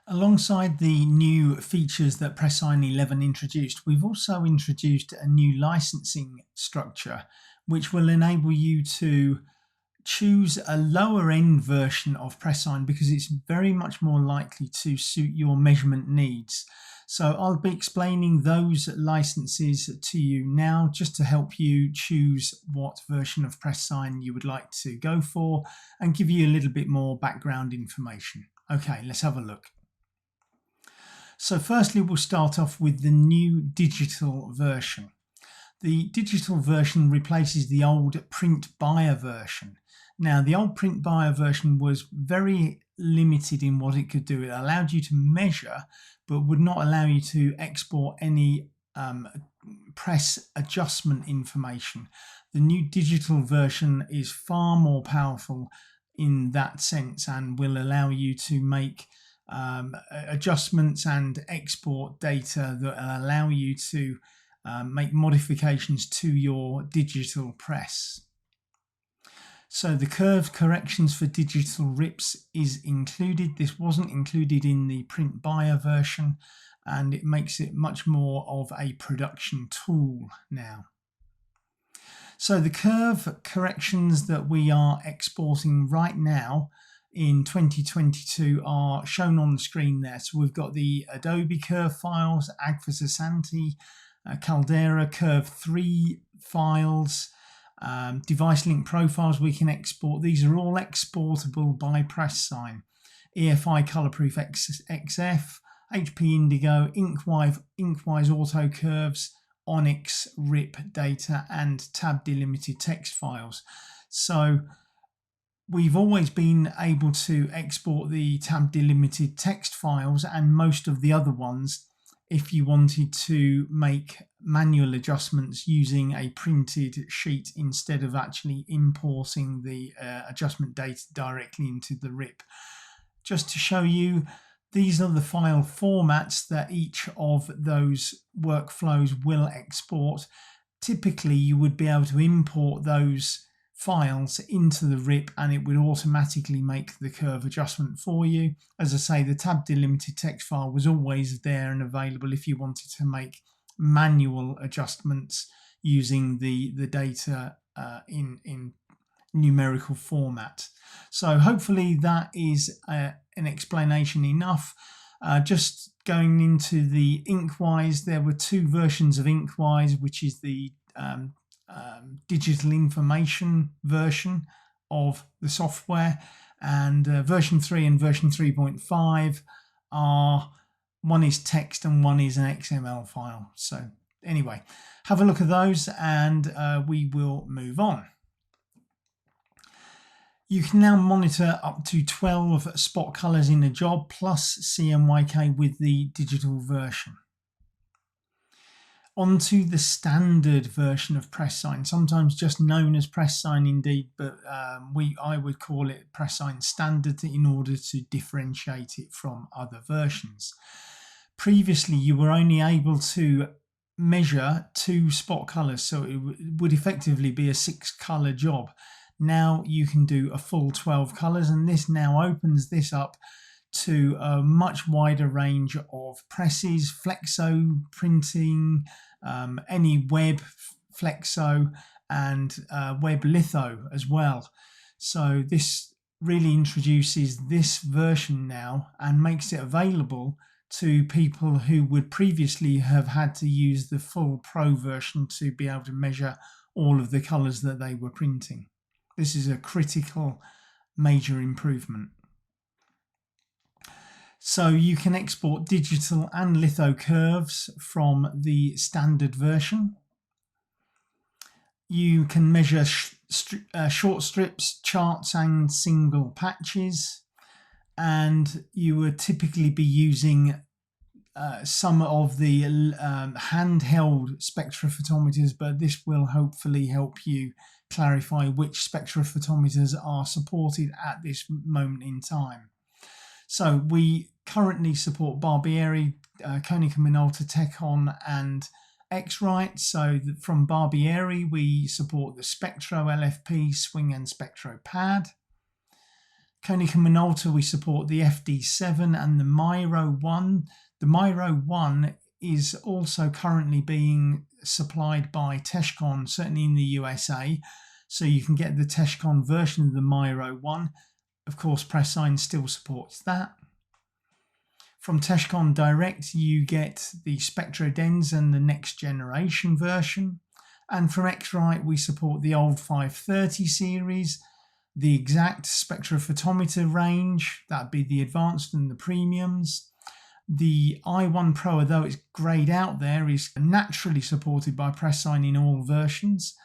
Alongside the new features that pressSIGN-11 introduced, we've also introduced a new licensing structure which will enable you to choose a lower end version of pressSIGN because it's very much more likely to suit your measurement needs. So I'll be explaining those licenses to you now just to help you choose what version of pressSIGN you would like to go for and give you a little bit more background information. Okay, let's have a look. So firstly, we'll start off with the new digital version. The digital version replaces the old print buyer version. Now, the old print buyer version was very limited in what it could do. It allowed you to measure, but would not allow you to export any press adjustment information. The new digital version is far more powerful in that sense and will allow you to make adjustments and export data that allow you to make modifications to your digital press. So the curved corrections for digital rips is included. This wasn't included in the print buyer version, and it makes it much more of a production tool now. So the curve corrections that we are exporting right now in 2022 are shown on the screen there. So we've got the Adobe curve files, Agfa Sasanti, Caldera Curve 3 files, device link profiles we can export. These are all exportable by pressSIGN. EFI Colorproof XF, HP Indigo, Inkwise Auto Curves, Onyx RIP data, and tab delimited text files. So we've always been able to export the tab delimited text files and most of the other ones if you wanted to make manual adjustments using a printed sheet instead of actually importing the adjustment data directly into the RIP. Just to show you, these are the file formats that each of those workflows will export. Typically, you would be able to import those files into the RIP and it would automatically make the curve adjustment for you. As I say, the tab delimited text file was always there and available if you wanted to make manual adjustments using the data in numerical format. So hopefully that is an explanation enough. Just going into the Inkwise, there were two versions of Inkwise, which is the digital information version of the software, and version 3 and version 3.5 are, one is text and one is an XML file. So anyway, have a look at those and we will move on. You can now monitor up to 12 spot colors in a job plus CMYK with the digital version. Onto the standard version of pressSIGN, sometimes just known as pressSIGN indeed, but I would call it pressSIGN standard in order to differentiate it from other versions. Previously, you were only able to measure 2 spot colors, so it would effectively be a 6-color job. Now you can do a full 12 colors, and this now opens this up to a much wider range of presses, flexo printing, any web flexo, and web litho as well. So this really introduces this version now and makes it available to people who would previously have had to use the full Pro version to be able to measure all of the colors that they were printing. This is a critical major improvement. So you can export digital and litho curves from the standard version. You can measure short strips, charts and single patches, and you would typically be using some of the handheld spectrophotometers, but this will hopefully help you clarify which spectrophotometers are supported at this moment in time. So we currently support Barbieri, Konica Minolta, Tekon and X-Rite. So from Barbieri we support the Spectro LFP, Swing and Spectro Pad. Konica Minolta, we support the FD7 and the Miro 1. The Miro 1 is also currently being supplied by Teshcon, certainly in the USA. So you can get the Teshcon version of the Miro 1. Of course, pressSIGN still supports that. From Teshcon Direct, you get the Spectrophotometers and the next generation version. And from X-Rite, we support the old 530 series, the exact spectrophotometer range, that'd be the advanced and the premiums. The i1 Pro, although it's greyed out there, is naturally supported by pressSIGN in all versions,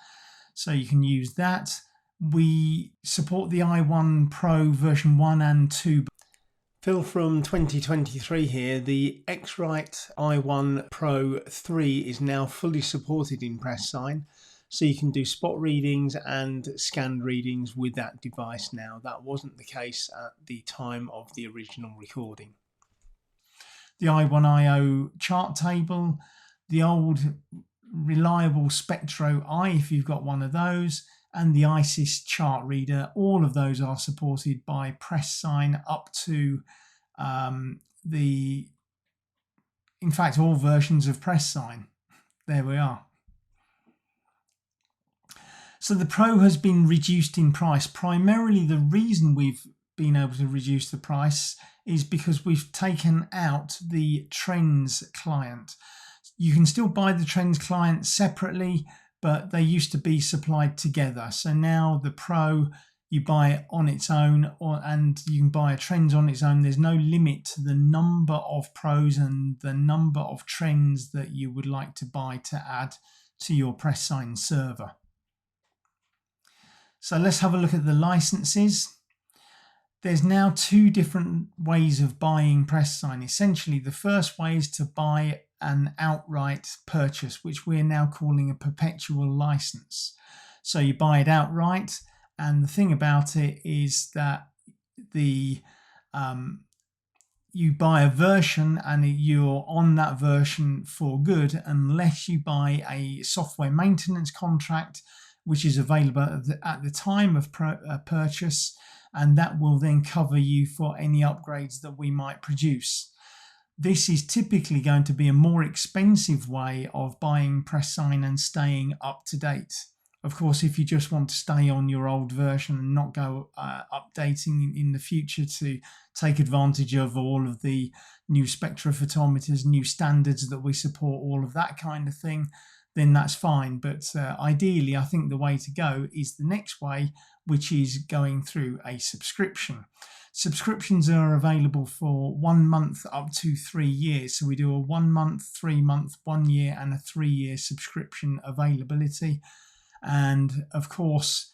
so you can use that. We support the i1 Pro version 1 and 2. Phil from 2023 here. The X-Rite i1 Pro 3 is now fully supported in pressSIGN, so you can do spot readings and scanned readings with that device now. That wasn't the case at the time of the original recording. The i1IO chart table, the old reliable Spectro I if you've got one of those, and the ISIS chart reader, all of those are supported by pressSIGN up to in fact, all versions of pressSIGN. There we are. So the Pro has been reduced in price. Primarily the reason we've been able to reduce the price is because we've taken out the Trends client. You can still buy the Trends client separately, but they used to be supplied together. So now the Pro, you buy it on its own, and you can buy a Trends on its own. There's no limit to the number of Pros and the number of Trends that you would like to buy to add to your pressSIGN server. So let's have a look at the licenses. There's now two different ways of buying pressSIGN. Essentially, the first way is to buy an outright purchase, which we're now calling a perpetual license. So you buy it outright, and the thing about it is that you buy a version and you're on that version for good unless you buy a software maintenance contract, which is available at the time of purchase, and that will then cover you for any upgrades that we might produce. This is typically going to be a more expensive way of buying pressSIGN and staying up to date. Of course, if you just want to stay on your old version and not go updating in the future to take advantage of all of the new spectrophotometers, new standards that we support, all of that kind of thing, then that's fine. But ideally, I think the way to go is the next way, which is going through a subscription. Subscriptions are available for 1 month up to 3 years. So we do a 1 month, 3 month, 1 year and a 3 year subscription availability. And of course,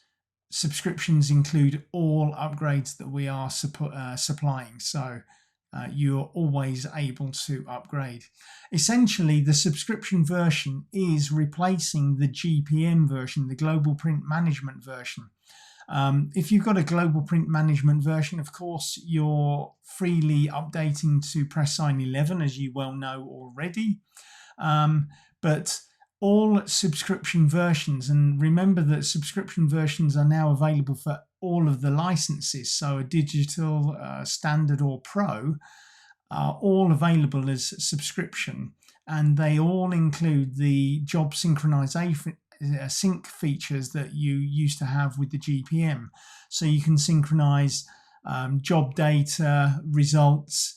subscriptions include all upgrades that we are supplying. So you're always able to upgrade. Essentially, the subscription version is replacing the GPM version, the Global Print Management version. If you've got a Global Print Management version, of course, you're freely updating to pressSIGN 11, as you well know already. But all subscription versions, and remember that subscription versions are now available for all of the licenses, so a digital, standard or pro, are all available as subscription, and they all include the job synchronization sync features that you used to have with the GPM. So you can synchronize job data, results,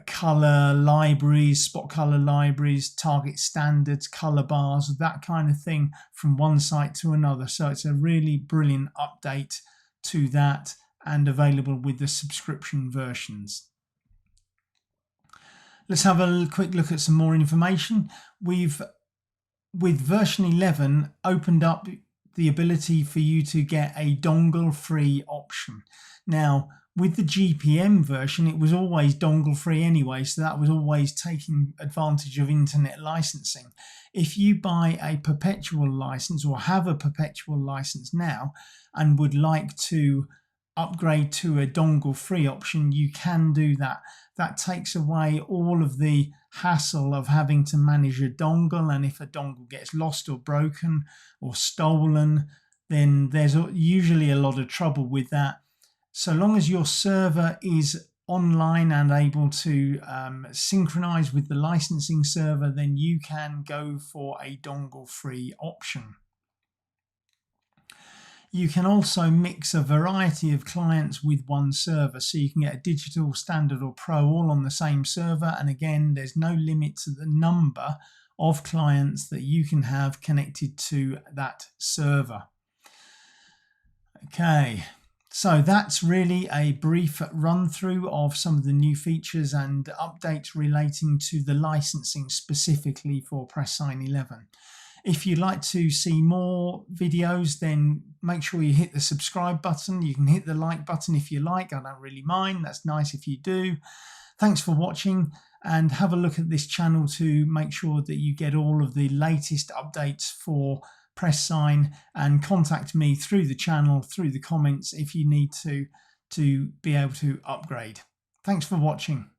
color libraries, spot color libraries, target standards, color bars, that kind of thing from one site to another. So it's a really brilliant update to that and available with the subscription versions. Let's have a quick look at some more information. We've, with version 11, opened up the ability for you to get a dongle-free option. Now, with the GPM version, it was always dongle-free anyway, so that was always taking advantage of internet licensing. If you buy a perpetual license or have a perpetual license now and would like to upgrade to a dongle-free option, you can do that. That takes away all of the hassle of having to manage a dongle, and if a dongle gets lost or broken or stolen, then there's usually a lot of trouble with that. So long as your server is online and able to synchronize with the licensing server, then you can go for a dongle-free option. You can also mix a variety of clients with one server, so you can get a digital, standard or pro all on the same server, and again there's no limit to the number of clients that you can have connected to that server. Okay, so that's really a brief run through of some of the new features and updates relating to the licensing specifically for pressSIGN 11. If you'd like to see more videos, then make sure you hit the subscribe button. You can hit the like button if you like. I don't really mind. That's nice if you do. Thanks for watching, and have a look at this channel to make sure that you get all of the latest updates for pressSIGN, and contact me through the channel, through the comments if you need to be able to upgrade. Thanks for watching.